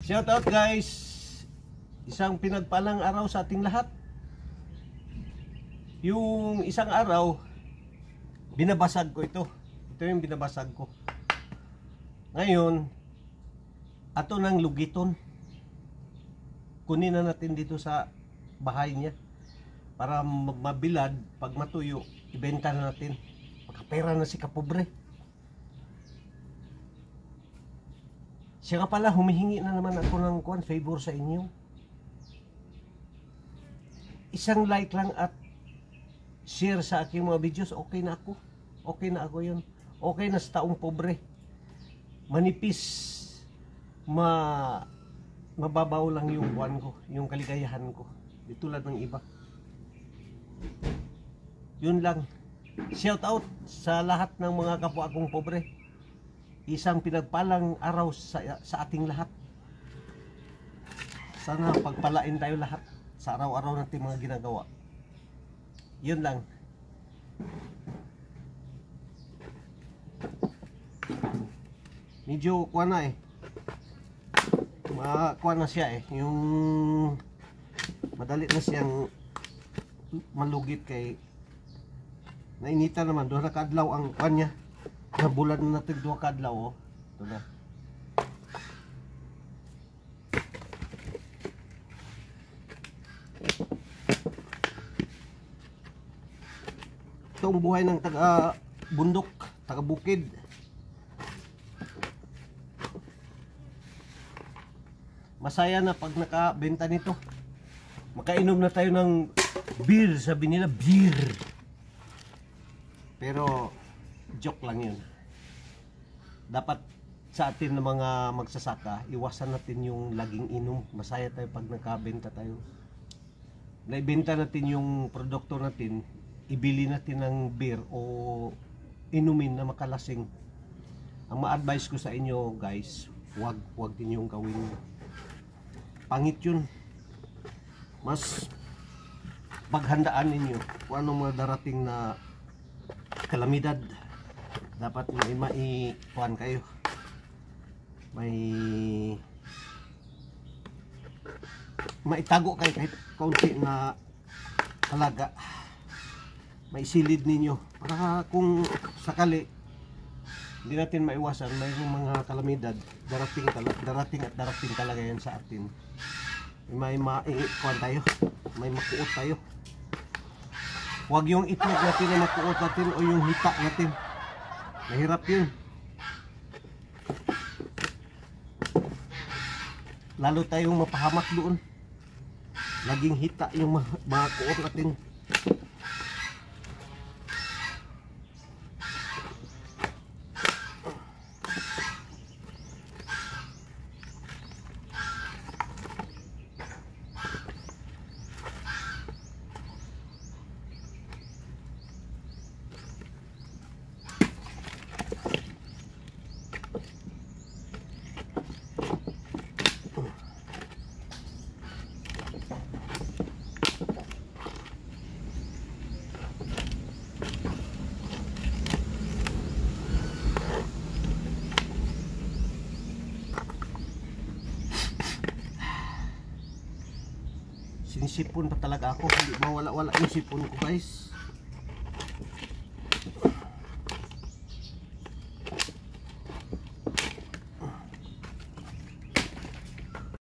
Shout out guys. Isang pinagpalang araw sa ating lahat. Yung isang araw, binabasag ko ito. Ito yung binabasag ko. Ngayon, ato ng lugiton. Kunin na natin dito sa bahay niya. Para mabilad, pag matuyo, ibenta na natin. Makapera na si kapobre. Siya nga pala, humihingi na naman ako ng favor sa inyo. Isang like lang at share sa aking mga videos, okay na ako. Okay na ako yun. Okay na sa taong pobre. Manipis, mababaw lang yung buwan ko, yung kaligayahan ko. Di tulad ng iba. Yun lang. Shout out sa lahat ng mga kapwa kong pobre. Isang pinagpalang araw sa ating lahat. Sana pagpalain tayo lahat sa araw-araw natin mga ginagawa. Yun lang. Medyo kuha na kuha na siya yung madali na siyang malugit kay nainita naman. Doon nakadlaw ang kuha niya. Nabulan na natin 2 kadlaw. Ito na. Ito ang buhay ng taga bundok, taga bukid. Masaya na pag nakabenta nito. Makainom na tayo ng beer, sabi nila beer. Pero joke lang yun. Dapat sa atin na mga magsasaka, iwasan natin yung laging inom. Masaya tayo pag nakabenta tayo. Naibenta natin yung produkto natin, ibili natin ng beer o inumin na makalasing. Ang ma-advise ko sa inyo guys, wag din yung gawin. Pangit yun. Mas paghandaan ninyo kung anong mga darating na kalamidad. Dapat may maikuan kayo. May maitago kayo kahit kaunti na halaga. May silid ninyo para kung sakali hindi natin maiwasan mayroong mga kalamidad darating talaga yan sa atin. May maikuan tayo, may makuot tayo. Huwag yung itlog natin na makuot natin o yung hita natin. Mahirap yun. Lalo tayong mapahamak doon. Laging hita yung makuot natin. Sinisipon pa talaga ako, hindi mawala-wala yung sipon ko guys.